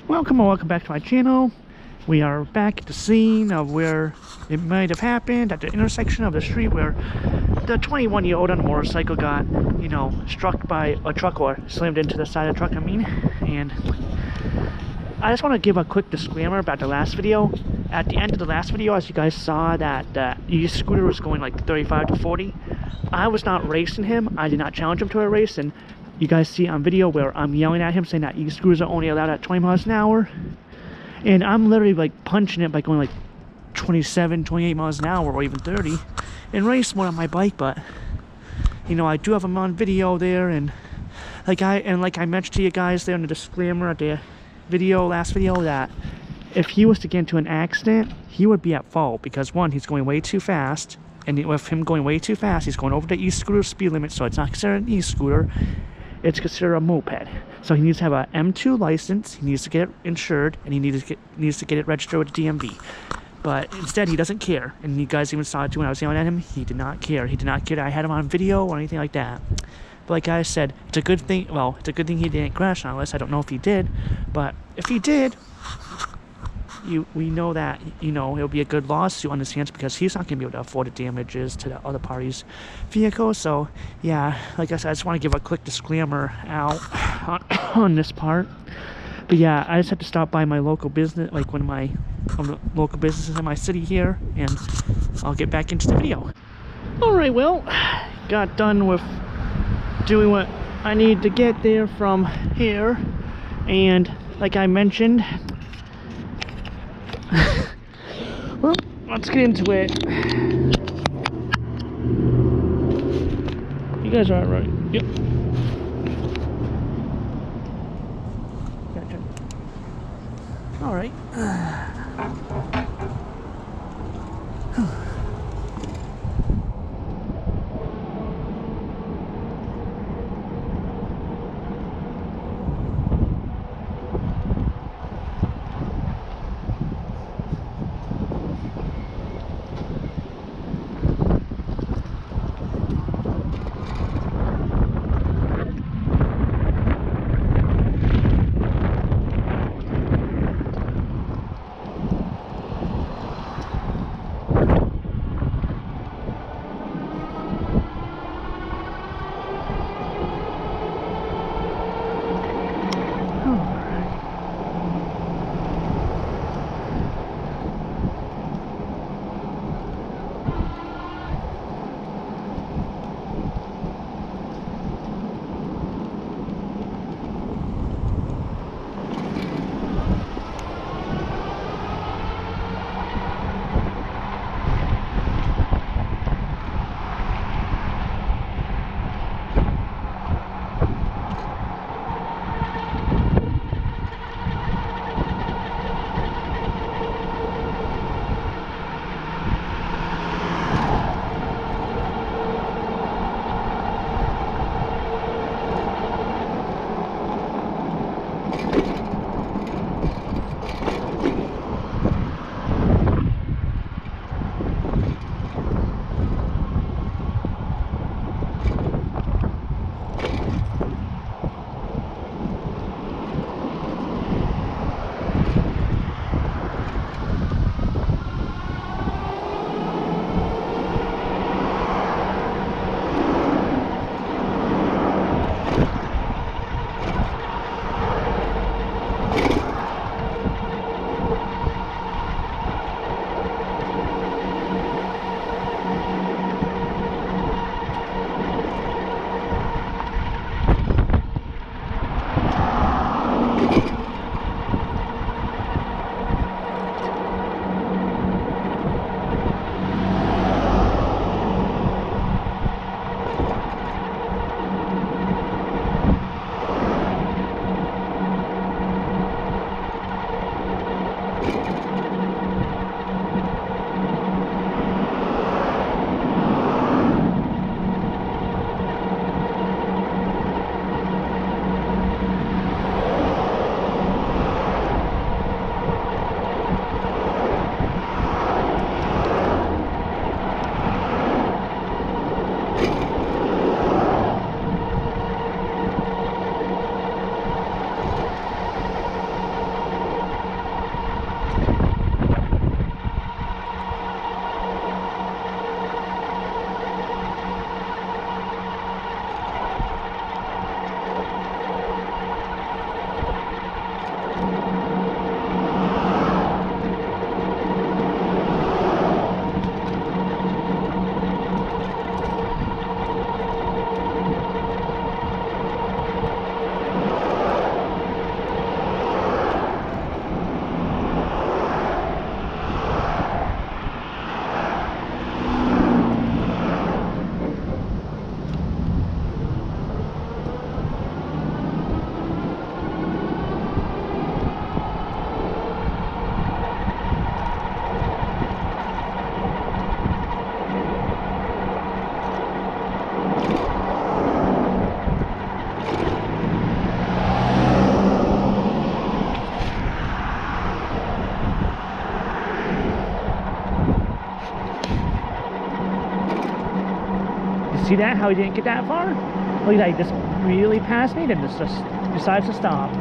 Welcome back to my channel. We are back at the scene of where it might have happened, at the intersection of the street where the 21-year-old on a motorcycle got, struck by a truck, or slammed into the side of the truck, and I just want to give a quick disclaimer about the last video. At the end of the last video, as you guys saw, that the e-scooter was going like 35 to 40. I was not racing him. I did not challenge him to a race, and you guys see on video where I'm yelling at him saying that e-scooters are only allowed at 20 miles an hour. And I'm literally like punching it by going like 27, 28 miles an hour, or even 30 in race mode on my bike. But I do have him on video there, and like I mentioned to you guys there in the disclaimer at the last video, that if he was to get into an accident, he would be at fault, because one, he's going way too fast, and with him going way too fast, he's going over the e-scooter speed limit, so it's not considered an e-scooter, it's considered a moped. So he needs to have a M2 license, he needs to get it insured, and he needs to get it registered with the DMV. But instead, he doesn't care, and you guys even saw it too when I was yelling at him. He did not care. He did not care that I had him on video or anything like that. But like I said, it's a good thing. Well, it's a good thing he didn't crash on us. I don't know if he did, but if he did, we know that it'll be a good lawsuit on his hands, because he's not going to be able to afford the damages to the other party's vehicle. So yeah, like I said, I just want to give a quick disclaimer out on this part. But yeah, I just had to stop by my local business, like one of the local businesses in my city here, and I'll get back into the video. Alright, well, got done with doing what I need to get there from here, and like I mentioned, well, let's get into it. You guys are right. Yep. Gotcha. All right. See that? How he didn't get that far? Look at that, he just really passed me, then just decides to stop.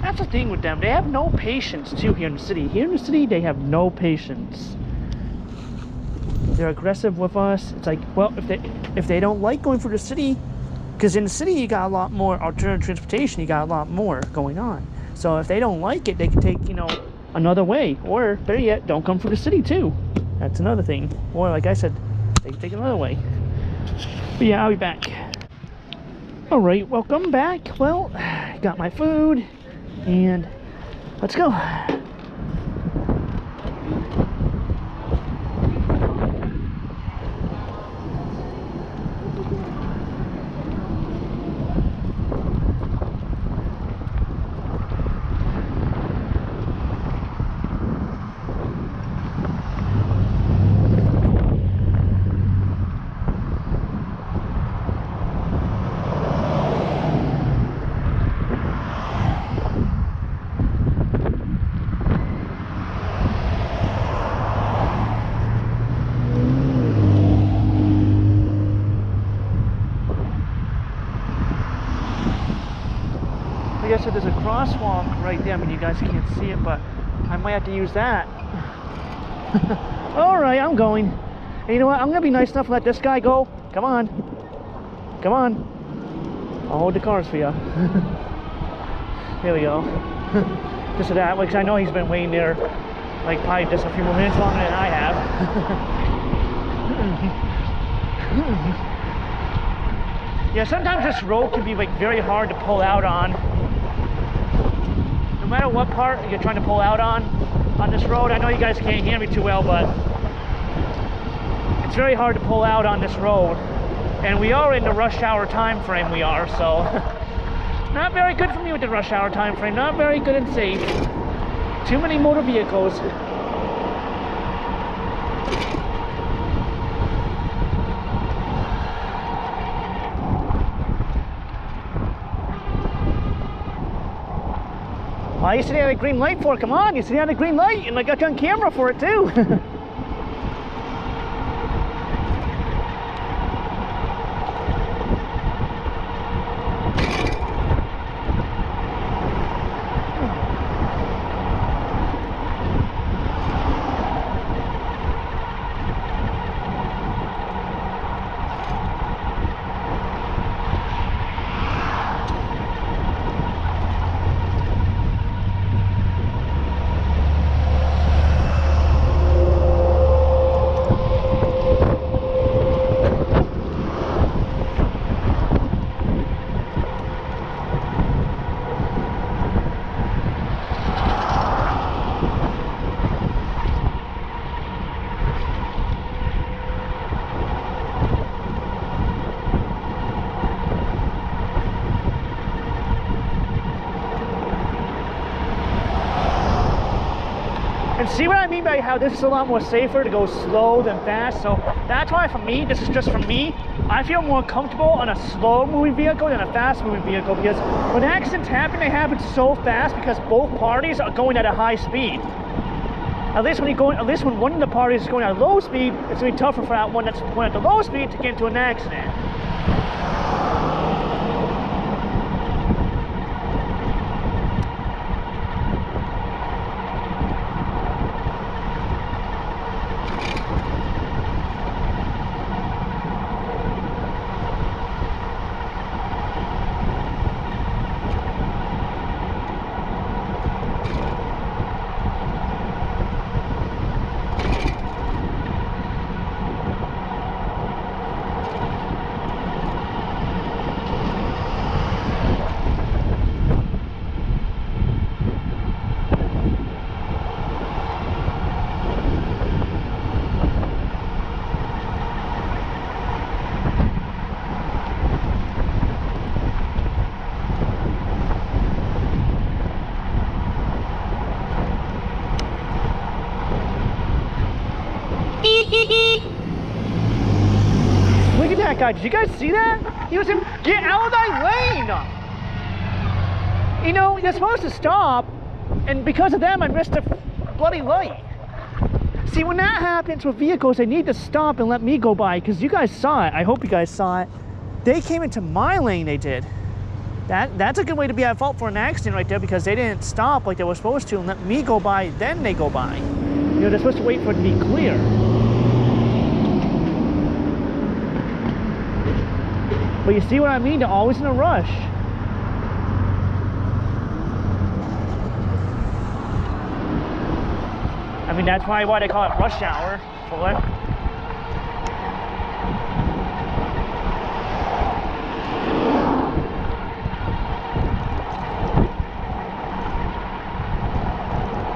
That's the thing with them. They have no patience too here in the city. Here in the city, they have no patience. They're aggressive with us. It's like, well, if they don't like going through the city, because in the city you got a lot more alternative transportation, you got a lot more going on. So if they don't like it, they can take, you know, another way, or better yet, don't come through the city too. That's another thing. Or like I said, they can take another way. But yeah, I'll be back. All right, welcome back. Well, got my food. And let's go. Like I said, there's a crosswalk right there. I mean, you guys can't see it, but I might have to use that. All right, I'm going. And you know what? I'm gonna be nice enough to let this guy go. Come on. Come on. I'll hold the cars for you. Here we go. Just so that way, because I know he's been waiting there like probably just a few more minutes longer than I have. Yeah, sometimes this road can be like very hard to pull out on. No matter what part you're trying to pull out on this road. I know you guys can't hear me too well, but it's very hard to pull out on this road. And we are in the rush hour time frame, we are, so not very good for me with the rush hour time frame. Not very good and safe. Too many motor vehicles. Why are you sitting on a green light for? Come on, you're sitting on a green light, and I got you on camera for it too. And see what I mean by how this is a lot more safer to go slow than fast. So that's why for me, this is just for me, I feel more comfortable on a slow moving vehicle than a fast moving vehicle, because when accidents happen, they happen so fast because both parties are going at a high speed. At least when one of the parties is going at a low speed, it's going to be tougher for that one that's going at the low speed to get into an accident. that guy. Did you guys see that? He was in, get out of my lane! You know, you're supposed to stop, and because of them, I missed a bloody light. See, when that happens with vehicles, they need to stop and let me go by, because you guys saw it. I hope you guys saw it. They came into my lane, they did. That's a good way to be at fault for an accident right there, because they didn't stop like they were supposed to and let me go by, then they go by. You know, they're supposed to wait for it to be clear. But you see what I mean? They're always in a rush. I mean, that's probably why they call it rush hour. For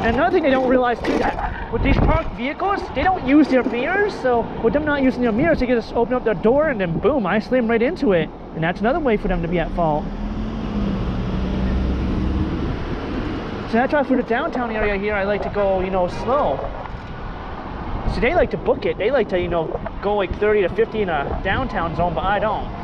and another thing they don't realize too, that with these parked vehicles, they don't use their mirrors. So with them not using their mirrors, they can just open up their door and then boom, I slam right into it. And that's another way for them to be at fault. So that's why for the downtown area here, I like to go, you know, slow. So they like to book it. They like to, you know, go like 30 to 50 in a downtown zone, but I don't.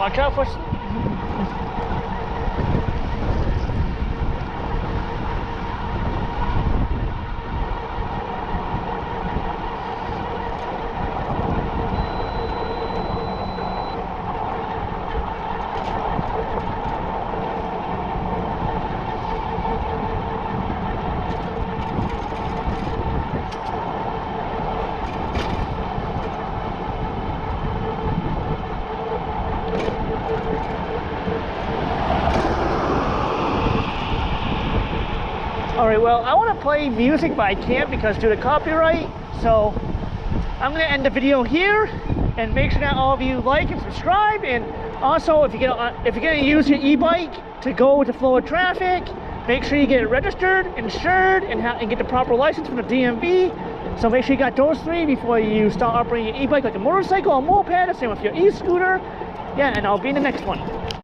Watch out for... Alright, well, I want to play music, but I can't because due to copyright. So I'm going to end the video here, and make sure that all of you like and subscribe. And also, if you're going to use your e-bike to go with the flow of traffic, make sure you get it registered, insured, and get the proper license from the DMV. So make sure you got those three before you start operating your e-bike like a motorcycle or moped. The same with your e-scooter. Yeah, and I'll be in the next one.